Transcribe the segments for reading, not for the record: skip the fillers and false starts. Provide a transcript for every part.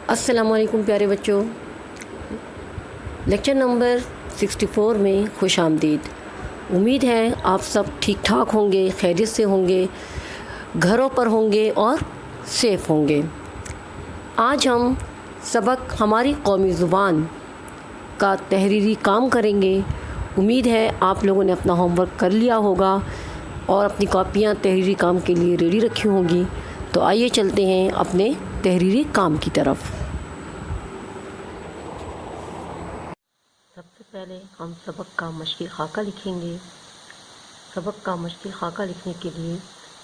السلام علیکم پیارے بچوں، لیکچر نمبر 64 میں خوش آمدید۔ امید ہے آپ سب ٹھیک ٹھاک ہوں گے، خیریت سے ہوں گے، گھروں پر ہوں گے اور سیف ہوں گے۔ آج ہم سبق ہماری قومی زبان کا تحریری کام کریں گے۔ امید ہے آپ لوگوں نے اپنا ہوم ورک کر لیا ہوگا اور اپنی کاپیاں تحریری کام کے لیے ریڈی رکھی ہوں گی۔ تو آئیے چلتے ہیں اپنے تحریری کام کی طرف۔ سب سے پہلے ہم سبق کا مشقی خاکہ لکھیں گے۔ سبق کا مشقی خاکہ لکھنے کے لیے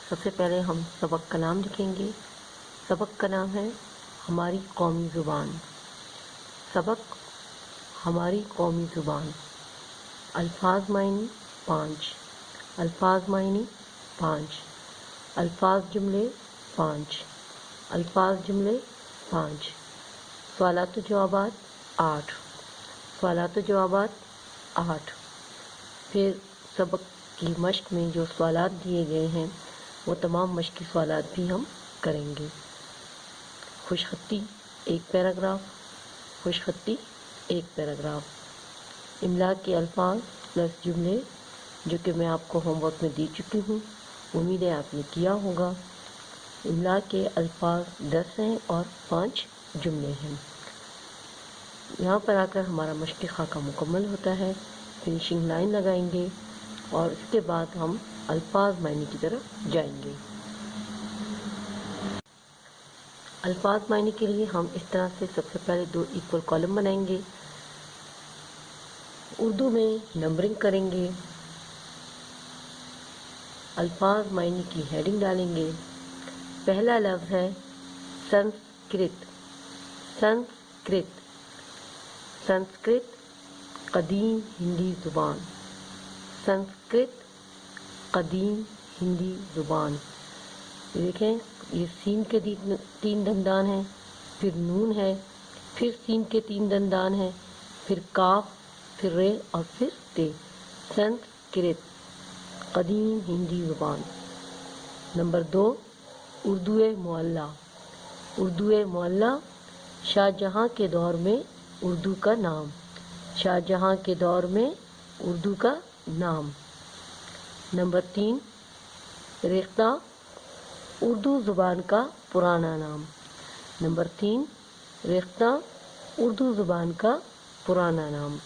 سب سے پہلے ہم سبق کا نام لکھیں گے۔ سبق کا نام ہے ہماری قومی زبان۔ سبق ہماری قومی زبان۔ الفاظ معنی 5، الفاظ معنی 5، الفاظ جملے 5، الفاظ جملے 5، سوالات و جوابات 8، سوالات و جوابات 8۔ پھر سبق کی مشق میں جو سوالات دیے گئے ہیں وہ تمام مشقی سوالات بھی ہم کریں گے۔ خوش خطی 1 پیراگراف، خوش خطی 1 پیراگراف۔ املا کے الفاظ پلس جملے جو کہ میں آپ کو ہوم ورک میں دے چکی ہوں، امید ہے آپ نے کیا ہوگا۔ املا کے الفاظ 10 ہیں اور 5 جملے ہیں۔ یہاں پر آ کر ہمارا مشقی خاکہ مکمل ہوتا ہے۔ فنیشنگ لائن لگائیں گے اور اس کے بعد ہم الفاظ معنی کی طرف جائیں گے۔ الفاظ معنی کے لیے ہم اس طرح سے سب سے پہلے 2 ایکول کالم بنائیں گے۔ اردو میں نمبرنگ کریں گے۔ الفاظ معنی کی ہیڈنگ ڈالیں گے۔ پہلا لفظ ہے سنسکرت۔ سنسکرت، سنسکرت قدیم ہندی زبان۔ سنسکرت قدیم ہندی زبان۔ دیکھیں یہ سین کے 3 دندان ہیں، پھر نون ہے، پھر سین کے 3 دندان ہیں، پھر کاف، پھر رے اور پھر تے۔ سنسکرت قدیم ہندی زبان۔ نمبر 2، اردو معلیٰ۔ اردو معلیٰ شاہجہاں کے دور میں اردو کا نام۔ شاہجہاں کے دور میں اردو کا نام۔ نمبر 3، ریختہ اردو زبان کا پرانا نام۔ نمبر 3، ریختہ اردو زبان کا پرانا نام۔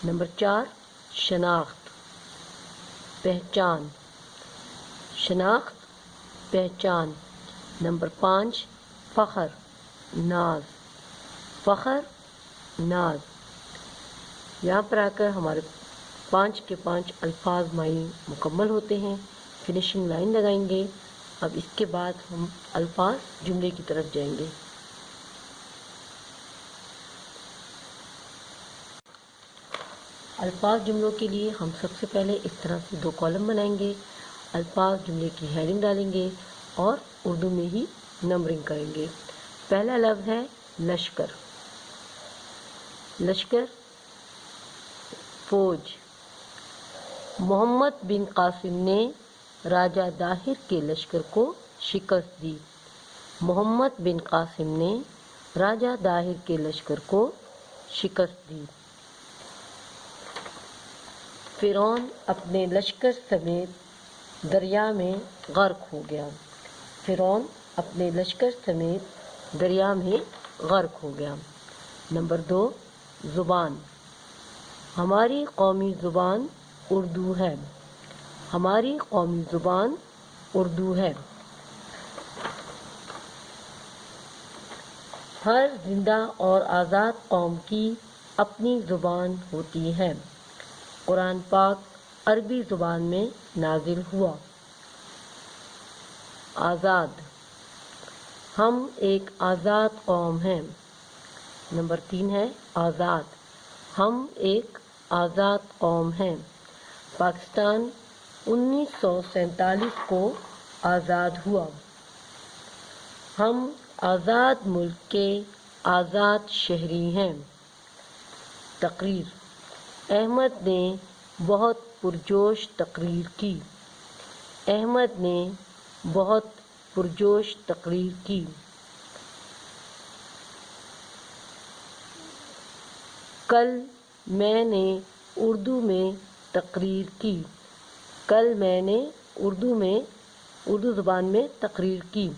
نمبر 4، شناخت پہچان۔ شناخت پہچان۔ نمبر 5، فخر ناز۔ فخر ناز۔ یہاں پر آ کر ہمارے 5 کے 5 الفاظ معنی مکمل ہوتے ہیں۔ فنیشنگ لائن لگائیں گے۔ اب اس کے بعد ہم الفاظ جملے کی طرف جائیں گے۔ الفاظ جملوں کے لیے ہم سب سے پہلے اس طرح سے 2 کالم بنائیں گے۔ الفاظ جملے کی ہیڈنگ ڈالیں گے اور اردو میں ہی نمبرنگ کریں گے۔ پہلا لفظ ہے لشکر۔ لشکر فوج۔ محمد بن قاسم نے راجہ داہر کے لشکر کو شکست دی۔ محمد بن قاسم نے راجہ داہر کے لشکر کو شکست دی۔ فرعون اپنے لشکر سمیت دریا میں غرق ہو گیا۔ فرعون اپنے لشکر سمیت دریا میں غرق ہو گیا۔ نمبر 2، زبان۔ ہماری قومی زبان اردو ہے۔ ہماری قومی زبان اردو ہے۔ ہر زندہ اور آزاد قوم کی اپنی زبان ہوتی ہے۔ قرآن پاک عربی زبان میں نازل ہوا۔ آزاد، ہم ایک آزاد قوم ہیں۔ نمبر 3 ہے آزاد، ہم ایک آزاد قوم ہیں۔ پاکستان 1947 کو آزاد ہوا۔ ہم آزاد ملک کے آزاد شہری ہیں۔ تقریر، احمد نے بہت پرجوش تقریر کی۔ احمد نے بہت پرجوش تقریر کی۔ کل میں نے اردو میں تقریر کی. کل میں نے اردو زبان میں تقریر کی.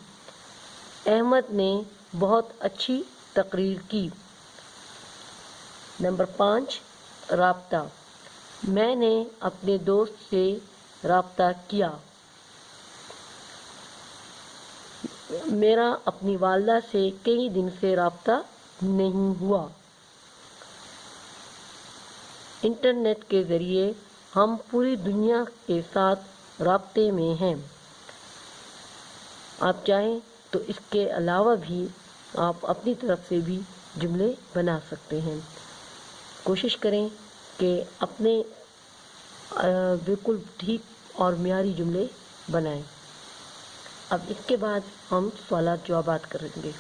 احمد نے بہت اچھی تقریر کی. نمبر 5 رابطہ. میں نے اپنے دوست سے رابطہ کیا. میرا اپنی والدہ سے کئی دن سے رابطہ نہیں ہوا. انٹرنیٹ کے ذریعے ہم پوری دنیا کے ساتھ رابطے میں ہیں. آپ چاہیں تو اس کے علاوہ بھی آپ اپنی طرف سے بھی جملے بنا سکتے ہیں. کوشش کریں کہ اپنے بالکل ٹھیک اور معیاری جملے بنائیں. اب اس کے بعد ہم سوالات جوابات کریں گے.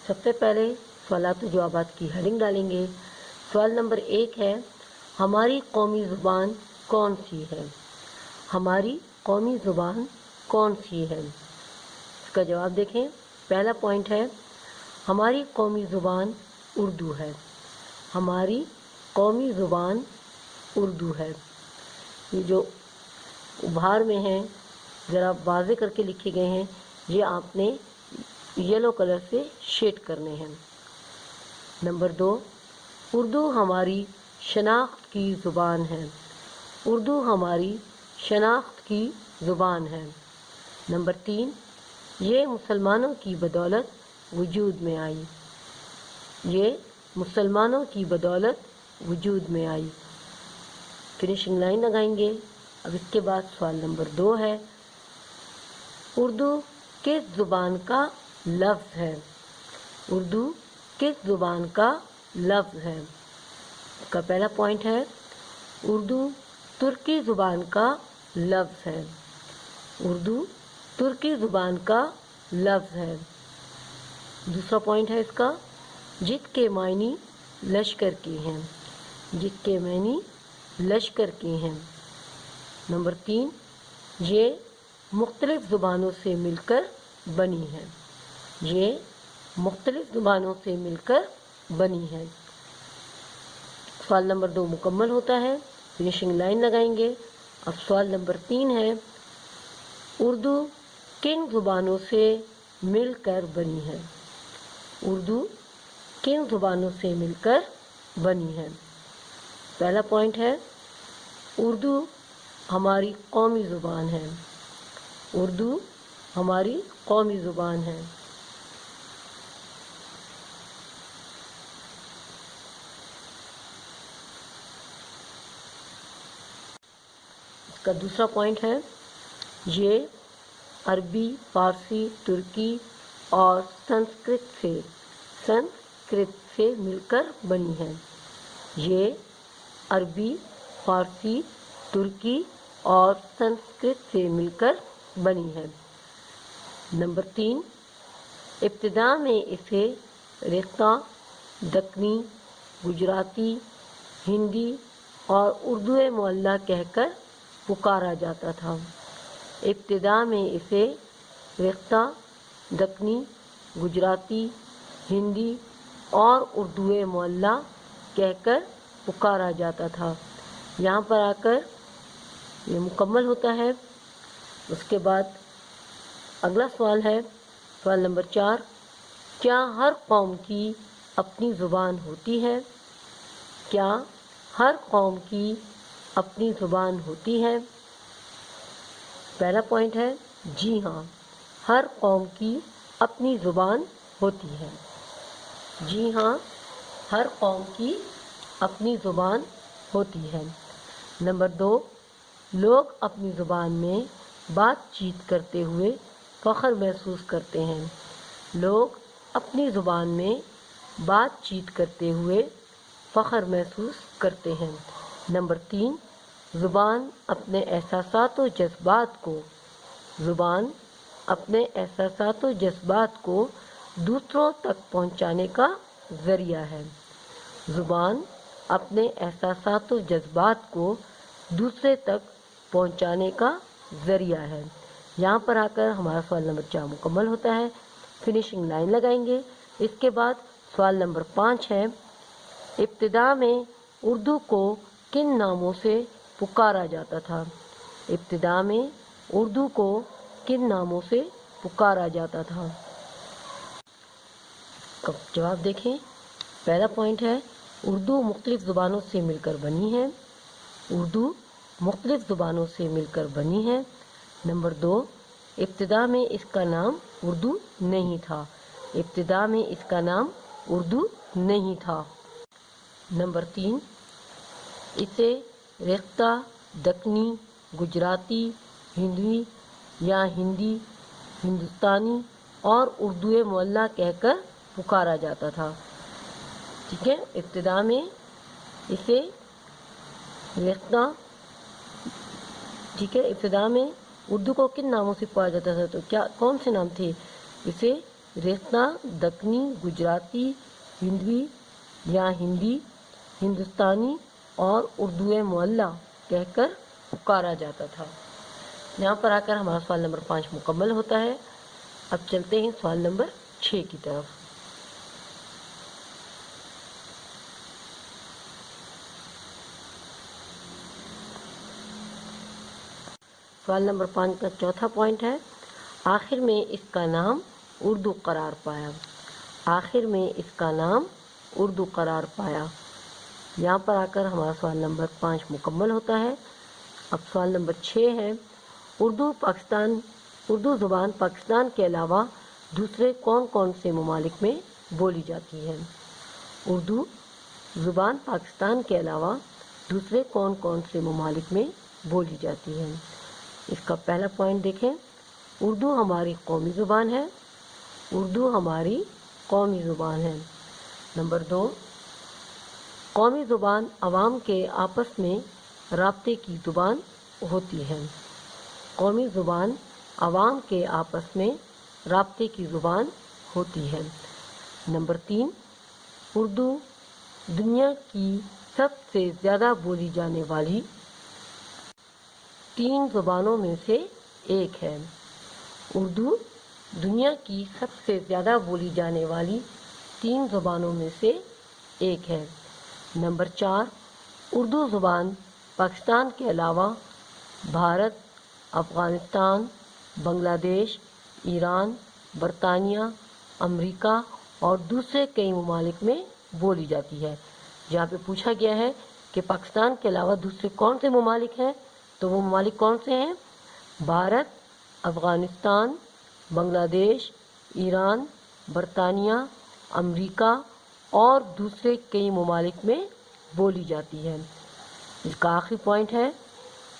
سب سے پہلے سوالات و جوابات کی ہیڈنگ ڈالیں گے. سوال نمبر 1 ہے، ہماری قومی زبان کون سی ہے؟ ہماری قومی زبان کون سی ہے؟ اس کا جواب دیکھیں. پہلا پوائنٹ ہے، ہماری قومی زبان اردو ہے. ہماری قومی زبان اردو ہے. یہ جو ابھار میں ہیں ذرا واضح کر کے لکھے گئے ہیں، یہ آپ نے یلو کلر سے شیڈ کرنے ہیں. نمبر 2، اردو ہماری شناخت کی زبان ہے. اردو ہماری شناخت کی زبان ہے. نمبر 3، یہ مسلمانوں کی بدولت وجود میں آئی. یہ مسلمانوں کی بدولت وجود میں آئی. فنیشنگ لائن لگائیں گے. اب اس کے بعد سوال نمبر 2 ہے، اردو کس زبان کا لفظ ہے؟ اردو کس زبان کا لفظ ہے؟ اس کا پہلا پوائنٹ ہے، اردو ترکی زبان کا لفظ ہے. اردو ترکی زبان کا لفظ ہے. دوسرا پوائنٹ ہے اس کا، جت کے معنی لشکر کے ہیں. جت کے معنی لشکر کے ہیں. نمبر 3، یہ مختلف زبانوں سے مل کر بنی ہے. یہ مختلف زبانوں سے مل کر بنی ہے. سوال نمبر 2 مکمل ہوتا ہے. فنیشنگ لائن لگائیں گے. اب سوال نمبر 3 ہے، اردو کن زبانوں سے مل کر بنی ہے؟ اردو کن زبانوں سے مل کر بنی ہے؟ پہلا پوائنٹ ہے، اردو ہماری قومی زبان ہے. اردو ہماری قومی زبان ہے. اس کا دوسرا پوائنٹ ہے، یہ عربی، فارسی، ترکی اور سنسکرت سے مل کر بنی ہے. یہ عربی، فارسی، ترکی اور سنسکرت سے مل کر بنی ہے. نمبر 3، ابتدا میں اسے ریختہ، دکنی، گجراتی، ہندی اور اردو معلیٰ کہہ کر پکارا جاتا تھا. ابتدا میں اسے ریختہ، دکنی، گجراتی، ہندی اور اردو معلیٰ کہہ کر پکارا جاتا تھا. یہاں پر آ کر یہ مکمل ہوتا ہے. اس کے بعد اگلا سوال ہے، سوال نمبر 4، کیا ہر قوم کی اپنی زبان ہوتی ہے؟ کیا ہر قوم کی اپنی زبان ہوتی ہے؟ پہلا پوائنٹ ہے، جی ہاں، ہر قوم کی اپنی زبان ہوتی ہے. جی ہاں، ہر قوم کی اپنی زبان ہوتی ہے. نمبر 2، لوگ اپنی زبان میں بات چیت کرتے ہوئے فخر محسوس کرتے ہیں. لوگ اپنی زبان میں بات چیت کرتے ہوئے فخر محسوس کرتے ہیں. نمبر 3، زبان اپنے احساسات و جذبات کو دوسروں تک پہنچانے کا ذریعہ ہے. زبان اپنے احساسات و جذبات کو دوسرے تک پہنچانے کا ذریعہ ہے. یہاں پر آ کر ہمارا سوال نمبر 4 مکمل ہوتا ہے. فنیشنگ لائن لگائیں گے. اس کے بعد سوال نمبر 5 ہے، ابتدا میں اردو کو کن ناموں سے پکارا جاتا تھا؟ ابتدا میں اردو کو کن ناموں سے پکارا جاتا تھا؟ جواب دیکھیں۔ پہلا پوائنٹ ہے اردو مختلف زبانوں سے مل کر بنی ہے۔ اردو مختلف زبانوں سے مل کر بنی ہے۔ نمبر 2، ابتدا میں اس کا نام اردو نہیں تھا۔ ابتدا میں اس کا نام اردو نہیں تھا۔ نمبر 3، اسے ریختہ، دکنی، گجراتی، ہندوی یا ہندی، ہندوستانی اور اردو معلیٰ کہہ کر پکارا جاتا تھا۔ ٹھیک ہے، ابتدا میں اسے ریختہ، ٹھیک ہے، ابتدا میں اردو کو کن ناموں سے پکارا جاتا تھا؟ تو کون سے نام تھے؟ اسے ریختہ، دکنی، گجراتی، ہندوی یا ہندی، ہندوستانی اور اردو معلیٰ کہہ کر پکارا جاتا تھا۔ یہاں پر آ کر ہمارا سوال نمبر 5 مکمل ہوتا ہے۔ اب چلتے ہیں سوال نمبر 6 کی طرف۔ سوال نمبر 5 کا چوتھا پوائنٹ ہے، آخر میں اس کا نام اردو قرار پایا۔ آخر میں اس کا نام اردو قرار پایا۔ یہاں پر آ کر ہمارا سوال نمبر 5 مکمل ہوتا ہے۔ اب سوال نمبر 6 ہے، اردو زبان پاکستان کے علاوہ دوسرے کون کون سے ممالک میں بولی جاتی ہے؟ اردو زبان پاکستان کے علاوہ دوسرے کون کون سے ممالک میں بولی جاتی ہے؟ اس کا پہلا پوائنٹ دیکھیں، اردو ہماری قومی زبان ہے۔ اردو ہماری قومی زبان ہے۔ نمبر 2، قومی زبان عوام کے آپس میں رابطے کی زبان ہوتی ہے۔ قومی زبان عوام کے آپس میں رابطے کی زبان ہوتی ہے۔ نمبر 3، اردو دنیا کی سب سے زیادہ بولی جانے والی 3 زبانوں میں سے ایک ہے۔ اردو دنیا کی سب سے زیادہ بولی جانے والی 3 زبانوں میں سے ایک ہے۔ نمبر 4، اردو زبان پاکستان کے علاوہ بھارت، افغانستان، بنگلہ دیش، ایران، برطانیہ، امریکہ اور دوسرے کئی ممالک میں بولی جاتی ہے۔ جہاں پہ پوچھا گیا ہے کہ پاکستان کے علاوہ دوسرے کون سے ممالک ہیں، تو وہ ممالک کون سے ہیں؟ بھارت، افغانستان، بنگلہ دیش، ایران، برطانیہ، امریکہ اور دوسرے کئی ممالک میں بولی جاتی ہے۔ اس کا آخری پوائنٹ ہے،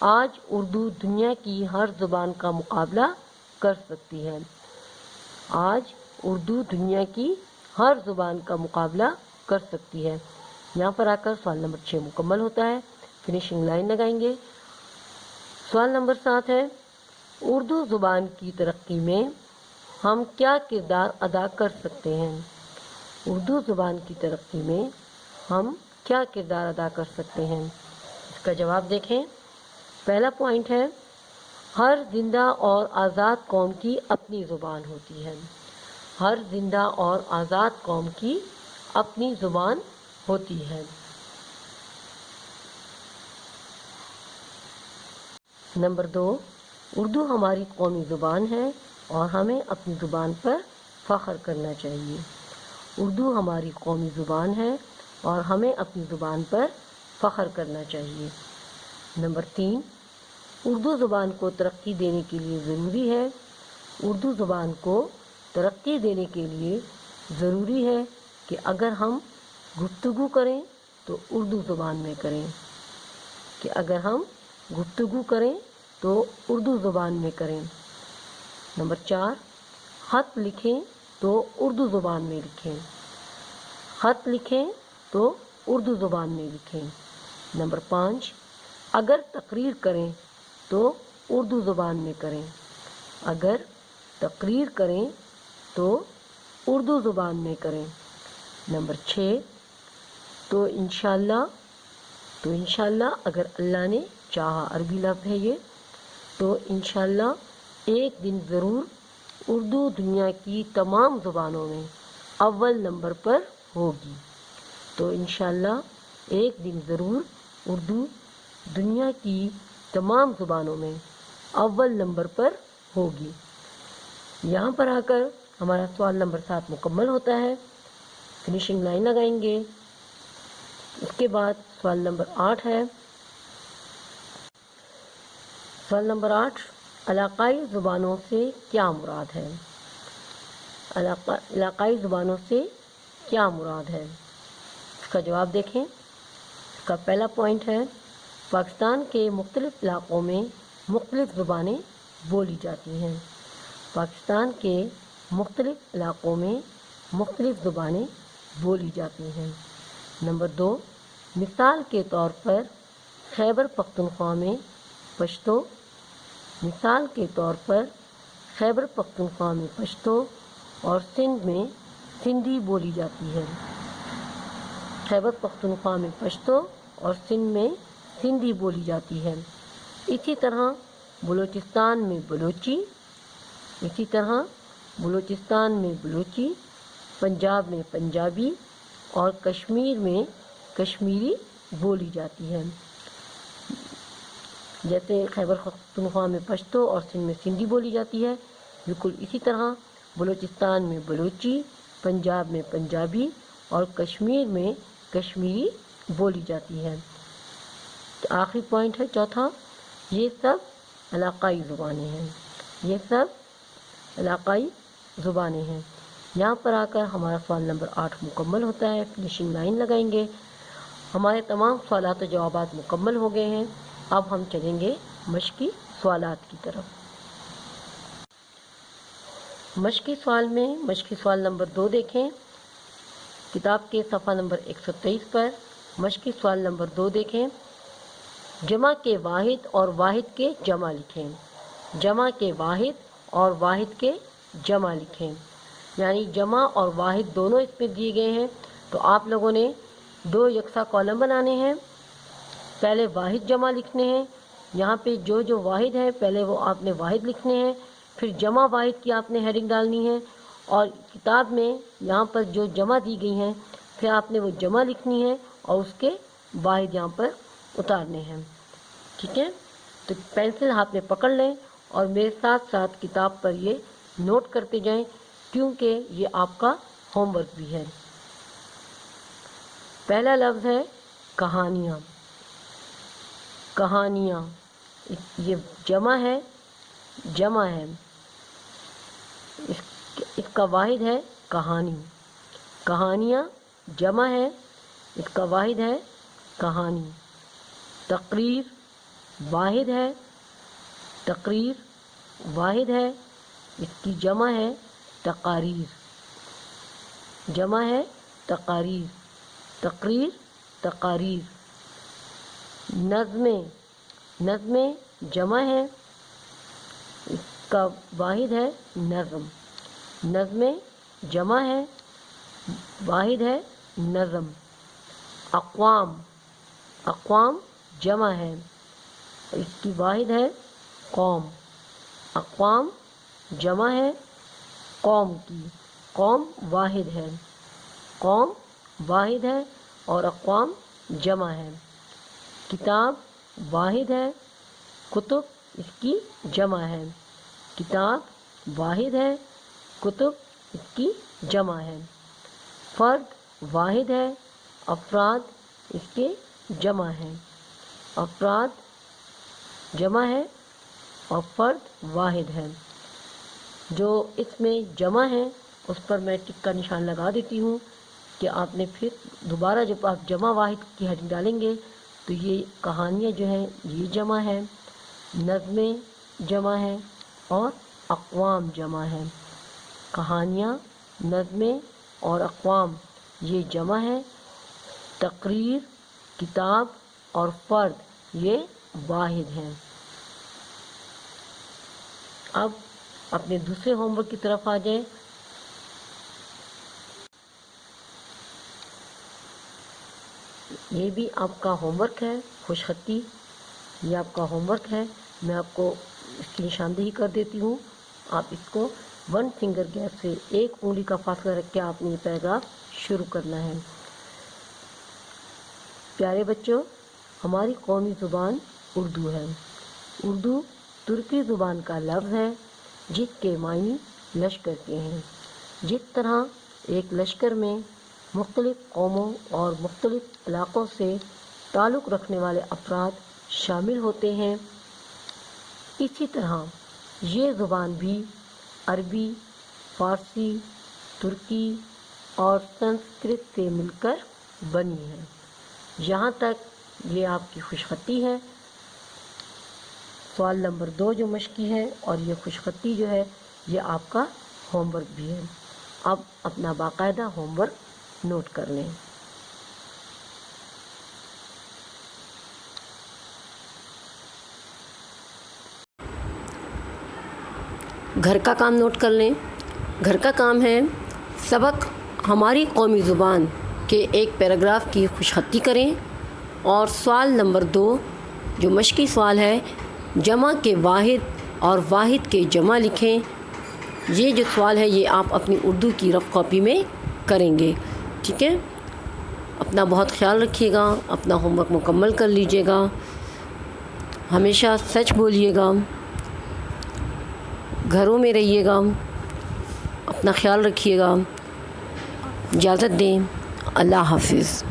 آج اردو دنیا کی ہر زبان کا مقابلہ کر سکتی ہے۔ آج اردو دنیا کی ہر زبان کا مقابلہ کر سکتی ہے۔ یہاں پر آ کر سوال نمبر 6 مکمل ہوتا ہے۔ فنیشنگ لائن لگائیں گے۔ سوال نمبر 7 ہے، اردو زبان کی ترقی میں ہم کیا کردار ادا کر سکتے ہیں؟ اردو زبان کی ترقی میں ہم کیا کردار ادا کر سکتے ہیں؟ اس کا جواب دیکھیں۔ پہلا پوائنٹ ہے، ہر زندہ اور آزاد قوم کی اپنی زبان ہوتی ہے۔ ہر زندہ اور آزاد قوم کی اپنی زبان ہوتی ہے۔ نمبر 2، اردو ہماری قومی زبان ہے اور ہمیں اپنی زبان پر فخر کرنا چاہیے۔ اردو ہماری قومی زبان ہے اور ہمیں اپنی زبان پر فخر کرنا چاہیے۔ نمبر 3، اردو زبان کو ترقی دینے کے لیے ضروری ہے، اردو زبان کو ترقی دینے کے لیے ضروری ہے کہ اگر ہم گفتگو کریں تو اردو زبان میں کریں، کہ اگر ہم گفتگو کریں تو اردو زبان میں کریں۔ نمبر 4، خط لکھیں تو اردو زبان میں لکھیں، خط لکھیں تو اردو زبان میں لکھیں۔ نمبر 5، اگر تقریر کریں تو اردو زبان میں کریں، اگر تقریر کریں تو اردو زبان میں کریں۔ نمبر 6، تو انشاءاللہ اگر اللہ نے چاہا، عربی لفظ ہے یہ، تو انشاءاللہ ایک دن ضرور اردو دنیا کی تمام زبانوں میں اول نمبر پر ہوگی۔ تو انشاءاللہ ایک دن ضرور اردو دنیا کی تمام زبانوں میں اول نمبر پر ہوگی۔ یہاں پر آ کر ہمارا سوال نمبر 7 مکمل ہوتا ہے، فنیشنگ لائن لگائیں گے۔ اس کے بعد سوال نمبر 8 ہے۔ سوال نمبر 8، علاقائی زبانوں سے کیا مراد ہے؟ علاقائی زبانوں سے کیا مراد ہے؟ اس کا جواب دیکھیں۔ اس کا پہلا پوائنٹ ہے، پاکستان کے مختلف علاقوں میں مختلف زبانیں بولی جاتی ہیں۔ پاکستان کے مختلف علاقوں میں مختلف زبانیں بولی جاتی ہیں۔ نمبر 2، مثال کے طور پر خیبر پختونخوا میں پشتو، مثال کے طور پر خیبر پختونخوا میں پشتو اور سندھ میں سندھی بولی جاتی ہے۔ خیبر پختونخوا میں پشتو اور سندھ میں سندھی بولی جاتی ہے۔ اسی طرح بلوچستان میں بلوچی، اسی طرح بلوچستان میں بلوچی، پنجاب میں پنجابی اور کشمیر میں کشمیری بولی جاتی ہے۔ جیسے خیبر پختونخوا میں پشتو اور سندھ میں سندھی بولی جاتی ہے، بالکل اسی طرح بلوچستان میں بلوچی، پنجاب میں پنجابی اور کشمیر میں کشمیری بولی جاتی ہے۔ آخری پوائنٹ ہے چوتھا، یہ سب علاقائی زبانیں ہیں، یہ سب علاقائی زبانیں ہیں۔ یہاں پر آ کر ہمارا سوال نمبر 8 مکمل ہوتا ہے، فنیشنگ لائن لگائیں گے۔ ہمارے تمام سوالات و جوابات مکمل ہو گئے ہیں۔ اب ہم چلیں گے مشقی سوالات کی طرف۔ مشقی سوال میں مشقی سوال نمبر 2 دیکھیں، کتاب کے صفحہ نمبر 123 پر مشقی سوال نمبر 2 دیکھیں۔ جمع کے واحد اور واحد کے جمع لکھیں۔ جمع کے واحد اور واحد کے جمع لکھیں، یعنی جمع اور واحد دونوں اس میں دیے گئے ہیں، تو آپ لوگوں نے 2 یکساں کالم بنانے ہیں۔ پہلے واحد جمع لکھنے ہیں، یہاں پہ جو جو واحد ہے پہلے وہ آپ نے واحد لکھنے ہیں، پھر جمع واحد کی آپ نے ہیڈنگ ڈالنی ہے، اور کتاب میں یہاں پر جو جمع دی گئی ہیں پھر آپ نے وہ جمع لکھنی ہے اور اس کے واحد یہاں پر اتارنے ہیں۔ ٹھیک ہے، تو پینسل ہاتھ میں پکڑ لیں اور میرے ساتھ ساتھ کتاب پر یہ نوٹ کرتے جائیں، کیونکہ یہ آپ کا ہوم ورک بھی ہے۔ پہلا لفظ ہے کہانیاں۔ کہانیاں، یہ جمع ہے، جمع ہے، اس کا واحد ہے کہانی۔ کہانیاں جمع ہے، اس کا واحد ہے کہانی۔ تقریر واحد ہے، تقریر واحد ہے، اس کی جمع ہے تقاریر۔ جمع ہے تقاریر، تقریر تقاریر۔ نظمیں، نظمیں جمع ہے، اس کا واحد ہے نظم۔ نظمیں جمع ہے، واحد ہے نظم۔ اقوام، اقوام جمع ہے، اس کی واحد ہے قوم۔ اقوام جمع ہے قوم کی، قوم واحد ہے، قوم واحد ہے اور اقوام جمع ہے۔ کتاب واحد ہے، کتب اس کی جمع ہے۔ کتاب واحد ہے، کتب اس کی جمع ہے۔ فرد واحد ہے، افراد اس کے جمع ہے۔ افراد جمع ہے اور فرد واحد ہے۔ جو اس میں جمع ہے اس پر میں ٹک کا نشان لگا دیتی ہوں کہ آپ نے پھر دوبارہ جب آپ جمع واحد کی ہیڈنگ ڈالیں گے تو یہ کہانیاں جو ہیں یہ جمع ہے، نظمیں جمع ہے اور اقوام جمع ہے۔ کہانیاں، نظمیں اور اقوام یہ جمع ہے۔ تقریر، کتاب اور فرد یہ واحد ہیں۔ اب اپنے دوسرے ہوم ورک کی طرف آ جائیں۔ یہ بھی آپ کا ہوم ورک ہے، خوش خطی، یہ آپ کا ہوم ورک ہے۔ میں آپ کو اس کی نشاندہی کر دیتی ہوں، آپ اس کو ون فنگر گیپ سے ایک انگلی کا فاصلہ رکھ کے آپ نے یہ پیراگراف شروع کرنا ہے۔ پیارے بچوں، ہماری قومی زبان اردو ہے۔ اردو ترکی زبان کا لفظ ہے جس کے معنی لشکر کے ہیں۔ جس طرح ایک لشکر میں مختلف قوموں اور مختلف علاقوں سے تعلق رکھنے والے افراد شامل ہوتے ہیں، اسی طرح یہ زبان بھی عربی، فارسی، ترکی اور سنسکرت سے مل کر بنی ہے۔ یہاں تک یہ آپ کی خوش خطی ہے۔ سوال نمبر 2 جو مشقی ہے اور یہ خوش خطی جو ہے یہ آپ کا ہوم ورک بھی ہے۔ اب اپنا باقاعدہ ہوم ورک نوٹ کر لیں۔ گھر کا کام نوٹ کر لیں۔ گھر کا کام ہے سبق ہماری قومی زبان کے ایک پیراگراف کی خوش خطی کریں، اور سوال نمبر 2 جو مشقی سوال ہے جمع کے واحد اور واحد کے جمع لکھیں۔ یہ جو سوال ہے یہ آپ اپنی اردو کی رف کاپی میں کریں گے، ٹھیک ہے؟ اپنا بہت خیال رکھیے گا، اپنا ہوم ورک مکمل کر لیجیے گا، ہمیشہ سچ بولیے گا، گھروں میں رہیے گا، اپنا خیال رکھیے گا۔ اجازت دیں، اللہ حافظ۔